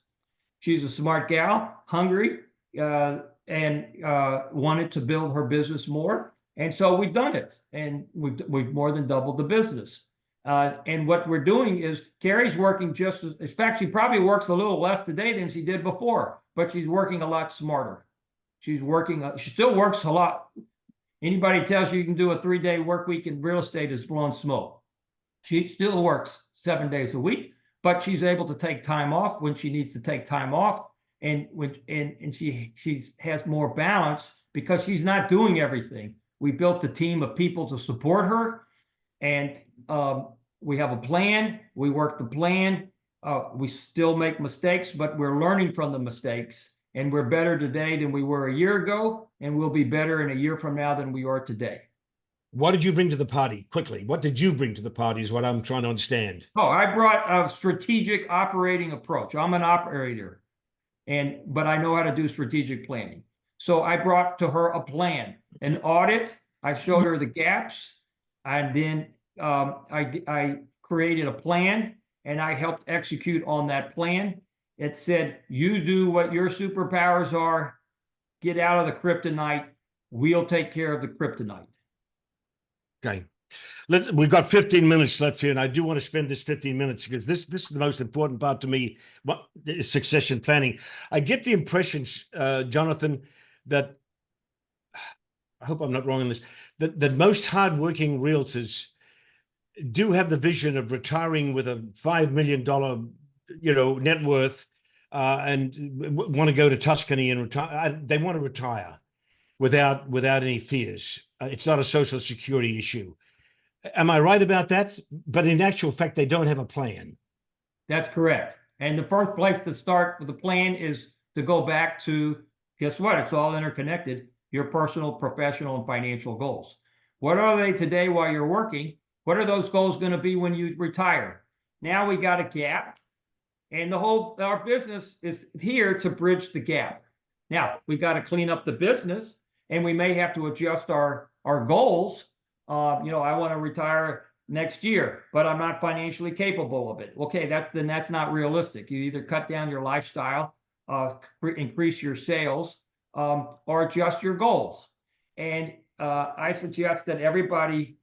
She's a smart gal, hungry, and wanted to build her business more. And so we've done it, and we've more than doubled the business. And what we're doing is Carrie's working just as, in fact, she probably works a little less today than she did before, but she's working a lot smarter. She's working, she still works a lot. Anybody tells you can do a 3-day work week in real estate is blowing smoke. She still works 7 days a week, but she's able to take time off when she needs to take time off. And she has more balance because she's not doing everything. We built a team of people to support her, and we have a plan. We work the plan. We still make mistakes, but we're learning from the mistakes, and we're better today than we were a year ago, and we'll be better in a year from now than we are today. What did you bring to the party? Quickly, what did you bring to the party is what I'm trying to understand. Oh, I brought a strategic operating approach. I'm an operator, but I know how to do strategic planning. So I brought to her a plan, an audit. I showed her the gaps, and then I created a plan, and I helped execute on that plan. It said, you do what your superpowers are, get out of the kryptonite, we'll take care of the kryptonite. Okay. We've got 15 minutes left here, and I do want to spend this 15 minutes because this is the most important part to me, what is succession planning. I get the impression, Jonathan, that, I hope I'm not wrong on this, that most hardworking realtors do have the vision of retiring with a $5 million, net worth, and want to go to Tuscany and retire. They want to retire without any fears. It's not a social security issue. Am I right about that? But in actual fact, they don't have a plan. That's correct. And the first place to start with a plan is to go back to, guess what? It's all interconnected. Your personal, professional, and financial goals. What are they today while you're working? What are those goals going to be when you retire? Now we got a gap, and our business is here to bridge the gap. Now we got to clean up the business, and we may have to adjust our goals. I want to retire next year, but I'm not financially capable of it. Okay, that's not realistic. You either cut down your lifestyle, increase your sales, or adjust your goals. And I suggest that everybody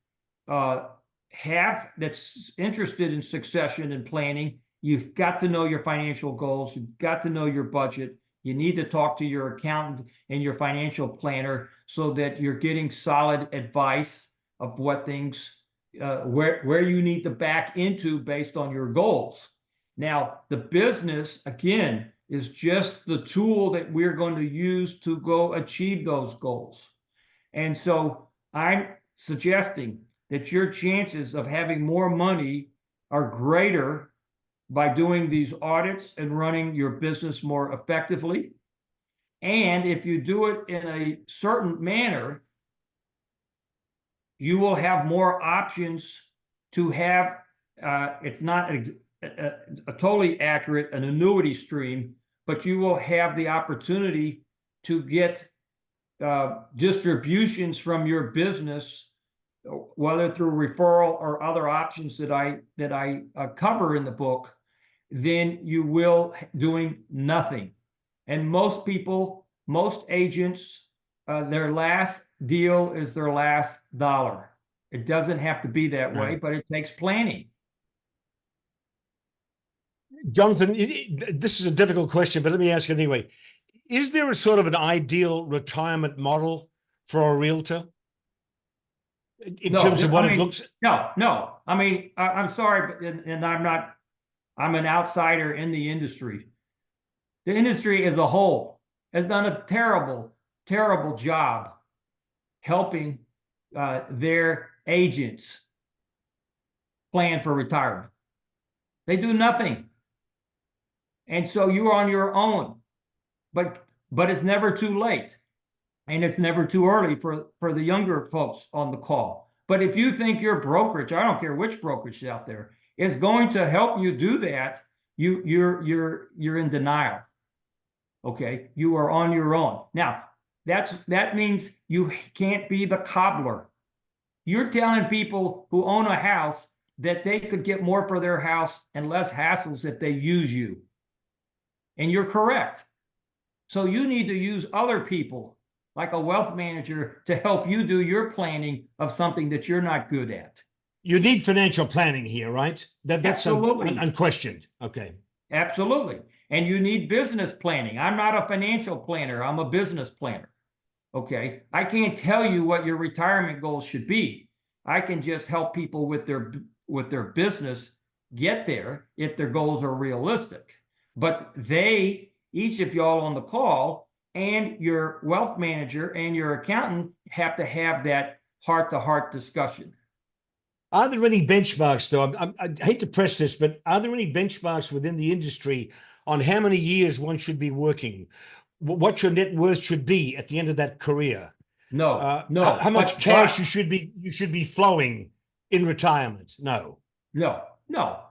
that's interested in succession and planning, you've got to know your financial goals. You've got to know your budget. You need to talk to your accountant and your financial planner so that you're getting solid advice of what things, where you need to back into based on your goals. Now, the business, again, is just the tool that we're going to use to go achieve those goals. And so I'm suggesting that your chances of having more money are greater by doing these audits and running your business more effectively. And if you do it in a certain manner, you will have more options to have, it's not a totally accurate, an annuity stream, but you will have the opportunity to get distributions from your business, whether through referral or other options that I cover in the book, than you will doing nothing. And most people, most agents, their last deal is their last dollar. It doesn't have to be that way, but it takes planning. Jonathan, this is a difficult question, but let me ask it anyway. Is there a sort of an ideal retirement model for a realtor? In terms of what it looks? No. I mean, I'm sorry, but and I'm an outsider in the industry. The industry as a whole has done a terrible, terrible job helping their agents plan for retirement. They do nothing. And so you're on your own, but it's never too late, and it's never too early for the younger folks on the call. But if you think your brokerage, I don't care which brokerage is out there, is going to help you do that, you're in denial. Okay, you are on your own. Now, that means you can't be the cobbler. You're telling people who own a house that they could get more for their house and less hassles if they use you. And you're correct. So you need to use other people like a wealth manager to help you do your planning of something that you're not good at. You need financial planning here, right? That's Absolutely. unquestioned. Okay. Absolutely. And you need business planning. I'm not a financial planner. I'm a business planner. Okay. I can't tell you what your retirement goals should be. I can just help people with their business get there if their goals are realistic. But each of y'all on the call and your wealth manager and your accountant have to have that heart-to-heart discussion. Are there any benchmarks, though? I hate to press this, but are there any benchmarks within the industry on how many years one should be working? What your net worth should be at the end of that career? No. How much cash you should be flowing in retirement? No.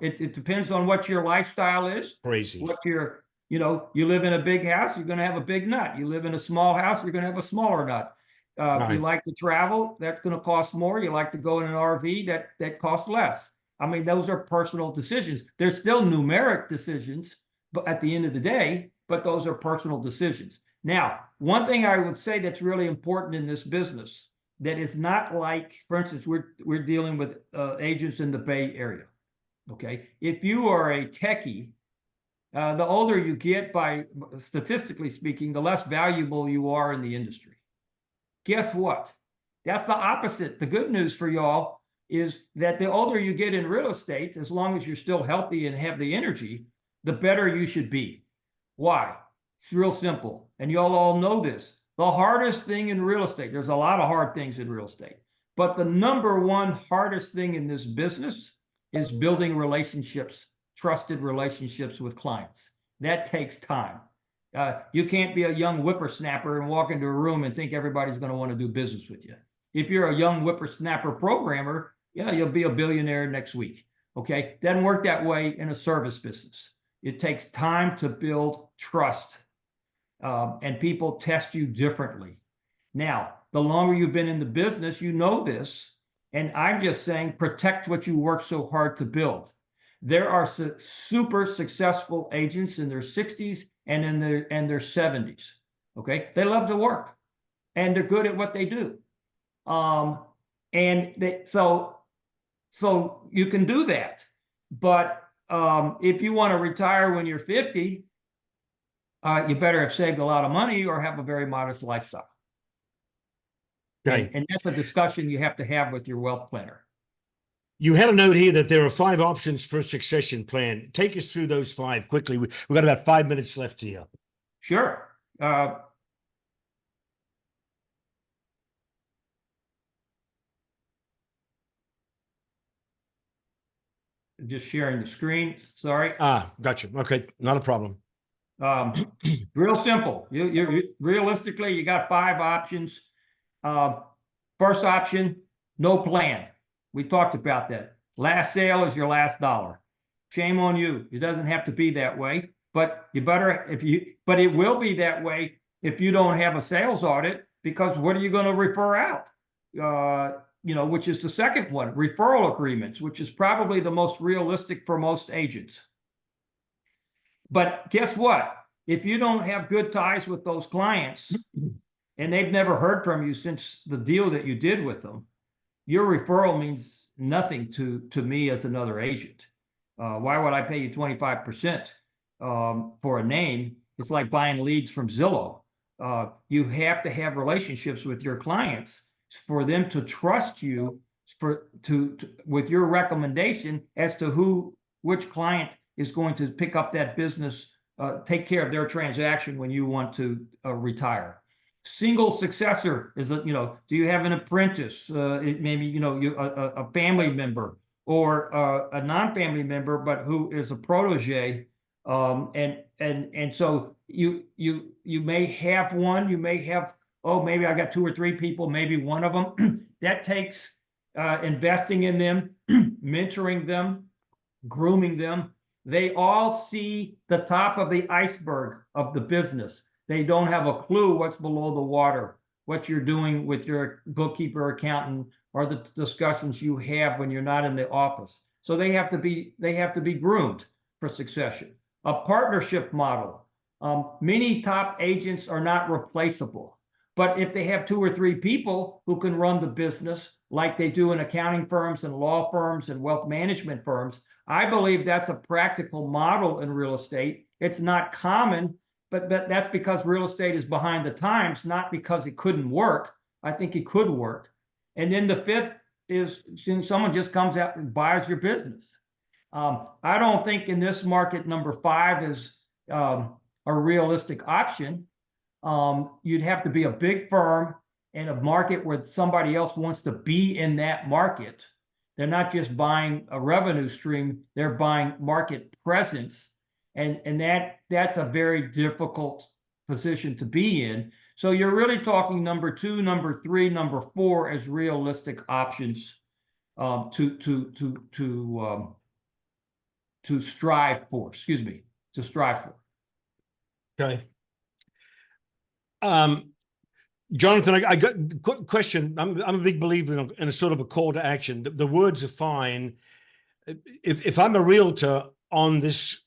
It depends on what your lifestyle is. Crazy. What you live in a big house, you're going to have a big nut. You live in a small house, you're going to have a smaller nut. Right. You like to travel, that's going to cost more. You like to go in an RV, that costs less. I mean, those are personal decisions. They're still numeric decisions, but at the end of the day, but those are personal decisions. Now, one thing I would say that's really important in this business that is not like, for instance, we're dealing with agents in the Bay Area. Okay, if you are a techie, the older you get, by statistically speaking, the less valuable you are in the industry. Guess what? That's the opposite. The good news for y'all is that the older you get in real estate, as long as you're still healthy and have the energy, the better you should be. Why? It's real simple. And y'all all know this. The hardest thing in real estate, there's a lot of hard things in real estate, but the number one hardest thing in this business is building relationships, trusted relationships with clients. That takes time. You can't be a young whippersnapper and walk into a room and think everybody's going to want to do business with you. If you're a young whippersnapper programmer, yeah, you'll be a billionaire next week. Okay, doesn't work that way in a service business. It takes time to build trust, and people test you differently. Now, the longer you've been in the business, you know this, and I'm just saying, protect what you work so hard to build. There are super successful agents in their 60s and in their 70s. Okay, they love to work, and they're good at what they do. So you can do that. But if you want to retire when you're 50, you better have saved a lot of money or have a very modest lifestyle. Okay. And that's a discussion you have to have with your wealth planner. You had a note here that there are 5 options for a succession plan. Take us through those 5 quickly. We've got about 5 minutes left here. Sure. Just sharing the screen. Sorry. Gotcha. Okay, not a problem. Real simple. Realistically, you got 5 options. First option, no plan. We talked about that. Last sale is your last dollar. Shame on you. It doesn't have to be that way, but but it will be that way if you don't have a sales audit, because what are you going to refer out? Which is the second one, referral agreements, which is probably the most realistic for most agents. But guess what? If you don't have good ties with those clients and they've never heard from you since the deal that you did with them, your referral means nothing to me as another agent. Why would I pay you 25% for a name? It's like buying leads from Zillow. You have to have relationships with your clients for them to trust you with your recommendation as to which client is going to pick up that business, take care of their transaction when you want to retire. Single successor is, do you have an apprentice? Maybe, a family member or a non-family member, but who is a protege. And so you may have one, you may have, maybe I got 2 or 3 people, maybe one of them. That takes investing in them, mentoring them, grooming them. They all see the top of the iceberg of the business. They don't have a clue what's below the water, what you're doing with your bookkeeper, accountant, or the discussions you have when you're not in the office. So they have to be groomed for succession. A partnership model. Many top agents are not replaceable. But if they have 2 or 3 people who can run the business like they do in accounting firms and law firms and wealth management firms, I believe that's a practical model in real estate. It's not common, but that's because real estate is behind the times, not because it couldn't work. I think it could work. And then the fifth is someone just comes out and buys your business. I don't think in this market, number 5 is a realistic option. You'd have to be a big firm in a market where somebody else wants to be in that market. They're not just buying a revenue stream, they're buying market presence. And that's a very difficult position to be in. So you're really talking number 2, number 3, number 4 as realistic options to strive for. Excuse me, to strive for. Okay. Jonathan, I got a question. I'm a big believer in a sort of a call to action. The words are fine. If I'm a realtor on this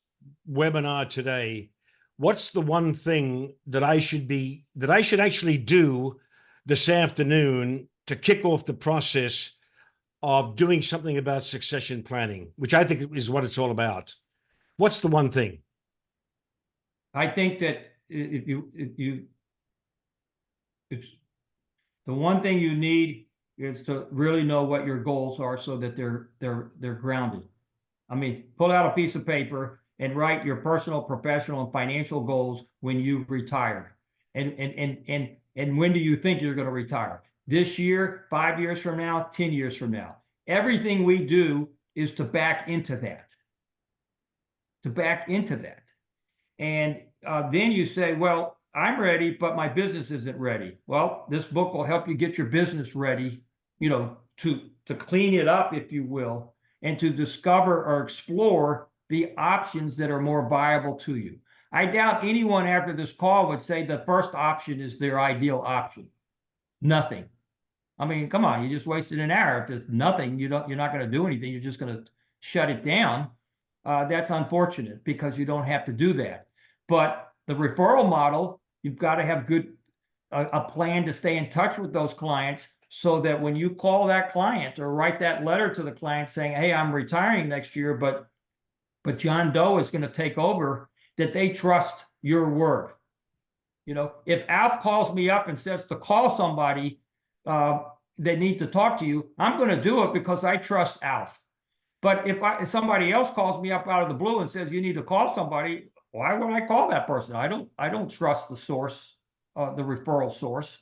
webinar today, what's the one thing that I should actually do this afternoon to kick off the process of doing something about succession planning, which I think is what it's all about? What's the one thing? I think that it's the one thing you need is to really know what your goals are so that they're grounded. I mean, pull out a piece of paper and write your personal, professional, and financial goals when you retire. And when do you think you're going to retire? This year, 5 years from now, 10 years from now. Everything we do is to back into that. To back into that. And then you say, well, I'm ready, but my business isn't ready. Well, this book will help you get your business ready, to clean it up, if you will, and to discover or explore the options that are more viable to you. I doubt anyone after this call would say the first option is their ideal option. Nothing. I mean, come on, you just wasted an hour. If there's nothing, you're not going to do anything. You're just going to shut it down. That's unfortunate because you don't have to do that. But the referral model, you've got to have a plan to stay in touch with those clients so that when you call that client or write that letter to the client saying, hey, I'm retiring next year, but John Doe is going to take over, that they trust your word. If Alf calls me up and says to call somebody, they need to talk to you, I'm going to do it because I trust Alf. But if somebody else calls me up out of the blue and says you need to call somebody, why would I call that person? I don't trust the source, the referral source,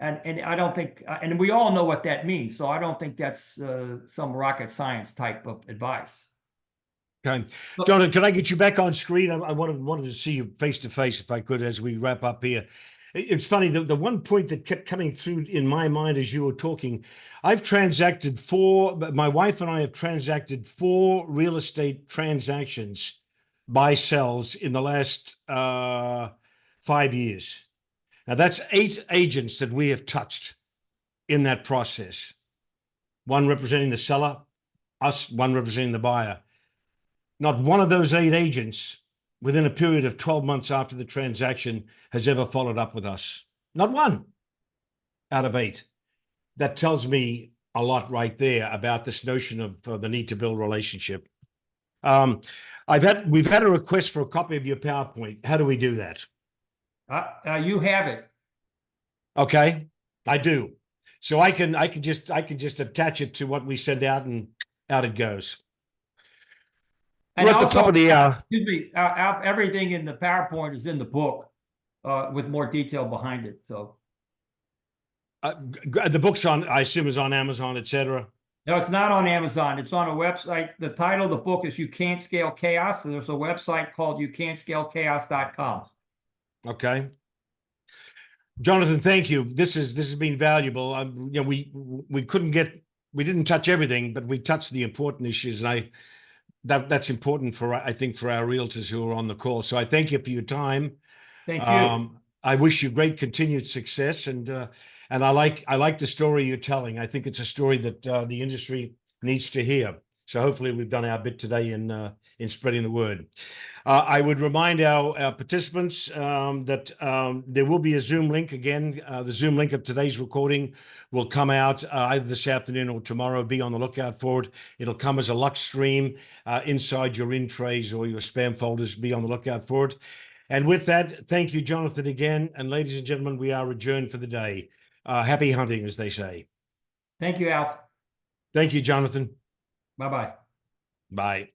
and I don't think, and we all know what that means. So I don't think that's some rocket science type of advice. Okay, Jonathan, can I get you back on screen? I wanted to see you face to face if I could as we wrap up here. It's funny, the one point that kept coming through in my mind as you were talking, my wife and I have transacted 4 real estate transactions, buy sells, in the last 5 years. Now that's 8 agents that we have touched in that process. 1 representing the seller, us, 1 representing the buyer. Not one of those 8 agents within a period of 12 months after the transaction has ever followed up with us. Not 1 out of 8. That tells me a lot right there about this notion of the need to build relationship. We've had a request for a copy of your PowerPoint. How do we do that? You have it. Okay, I do. So I can just attach it to what we send out, and out it goes. And we're at the top of the excuse me, everything in the PowerPoint is in the book with more detail behind it. So the book's on, I assume, is on Amazon, etc. No, it's not on Amazon. It's on a website. The title of the book is You Can't Scale Chaos. So there's a website called youcan'tscalechaos.com. Okay. Jonathan, thank you. This has been valuable. We couldn't get we didn't touch everything, but we touched the important issues, and that's important for, I think, for our realtors who are on the call. So I thank you for your time. Thank you. I wish you great continued success, and I like the story you're telling. I think it's a story that the industry needs to hear. So hopefully we've done our bit today in spreading the word. I would remind our participants that there will be a Zoom link again. The Zoom link of today's recording will come out either this afternoon or tomorrow. Be on the lookout for it. It'll come as a Lux stream inside your in trays or your spam folders. Be on the lookout for it. And with that, thank you, Jonathan, again. And ladies and gentlemen, we are adjourned for the day. Happy hunting, as they say. Thank you, Alf. Thank you, Jonathan. Bye-bye. Bye.